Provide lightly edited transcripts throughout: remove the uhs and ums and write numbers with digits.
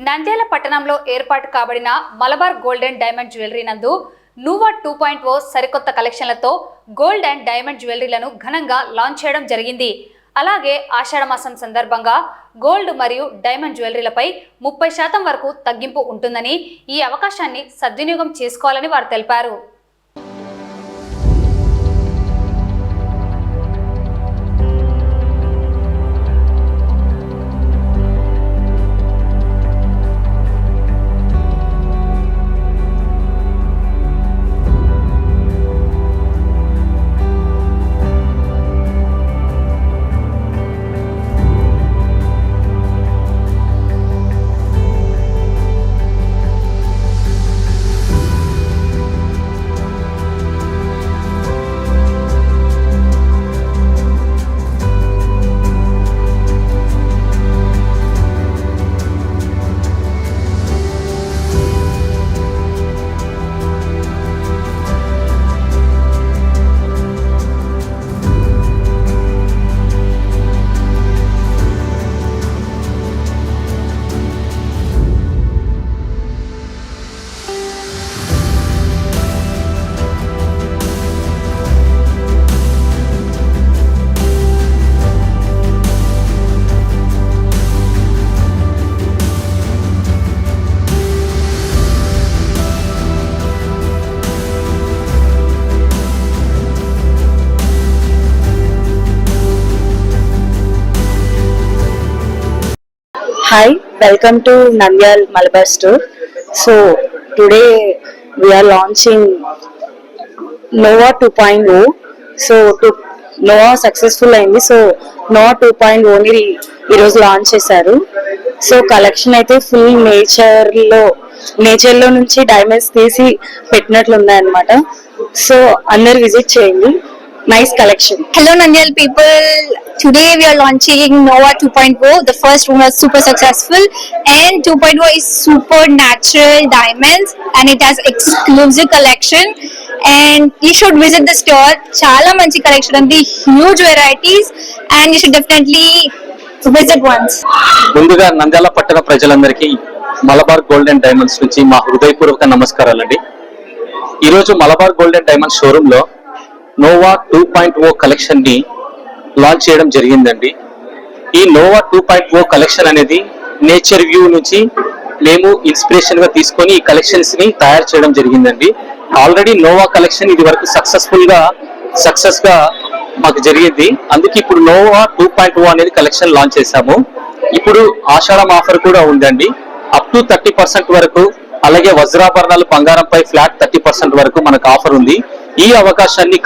నంద్యాల పట్టణంలో ఏర్పాటు కాబడిన Malabar gold and diamond jewellery నందు నువా 2.0 సరికొత్త కలెక్షన్లతో గోల్డ్ అండ్ డైమండ్ జ్యువెలరీలను ఘనంగా లాంచ్ చేయడం జరిగింది. అలాగే ఆషాఢ మాసం సందర్భంగా గోల్డ్ మరియు డైమండ్ జ్యువెలరీలపై 30% వరకు తగ్గింపు ఉంటుందని, ఈ అవకాశాన్ని సద్వినియోగం చేసుకోవాలని వారు తెలిపారు. Hi, welcome to Nandyal Malabar store. So today we are launching Nova 2.0. So Nova successful అయింది. సో Nova 2.0 ని ఈరోజు లాంచ్ చేశారు. సో కలెక్షన్ అయితే ఫుల్ నేచర్ లో నుంచి డైమండ్స్ తీసి పెట్టినట్లు ఉన్నాయన్నమాట. సో అందరు విజిట్ చేయండి. Nice collection. Hello Nandyal people. Today we are launching Nova 2.0. The first one was super successful and 2.0 is super natural diamonds and it has exclusive collection and you should visit the store. Chala manchi collection and the huge varieties and you should definitely visit once. ముందుగా నంద్యాల పట్టణ ప్రజలందరికీ Malabar gold and diamonds నుంచి మా హృదయపూర్వక నమస్కారాలండి. ఈ రోజు Malabar gold and diamonds showroom లో నోవా 2.0 కలెక్షన్ ని లాంచ్ చేయడం జరిగిందండి. ఈ నోవా 2.0 కలెక్షన్ అనేది నేచర్ వ్యూ నుంచి మేము ఇన్స్పిరేషన్ గా తీసుకొని ఈ కలెక్షన్స్ ని తయారు చేయడం జరిగిందండి. ఆల్రెడీ నోవా కలెక్షన్ ఇది వరకు సక్సెస్ గా మాకు జరిగింది. అందుకే ఇప్పుడు నోవా 2.0 అనేది కలెక్షన్ లాంచ్ చేశాము. ఇప్పుడు ఆషాఢం ఆఫర్ కూడా ఉందండి. అప్ టు 30% వరకు, అలాగే వజ్రాభరణాలు బంగారంపై ఫ్లాట్ 30% వరకు మనకు ఆఫర్ ఉంది. ఈ అవకాశాన్ని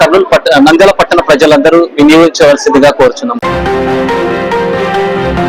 నంద్యాల పట్టణ ప్రజలందరూ వినియోగించవలసిందిగా కోరుచున్నాం.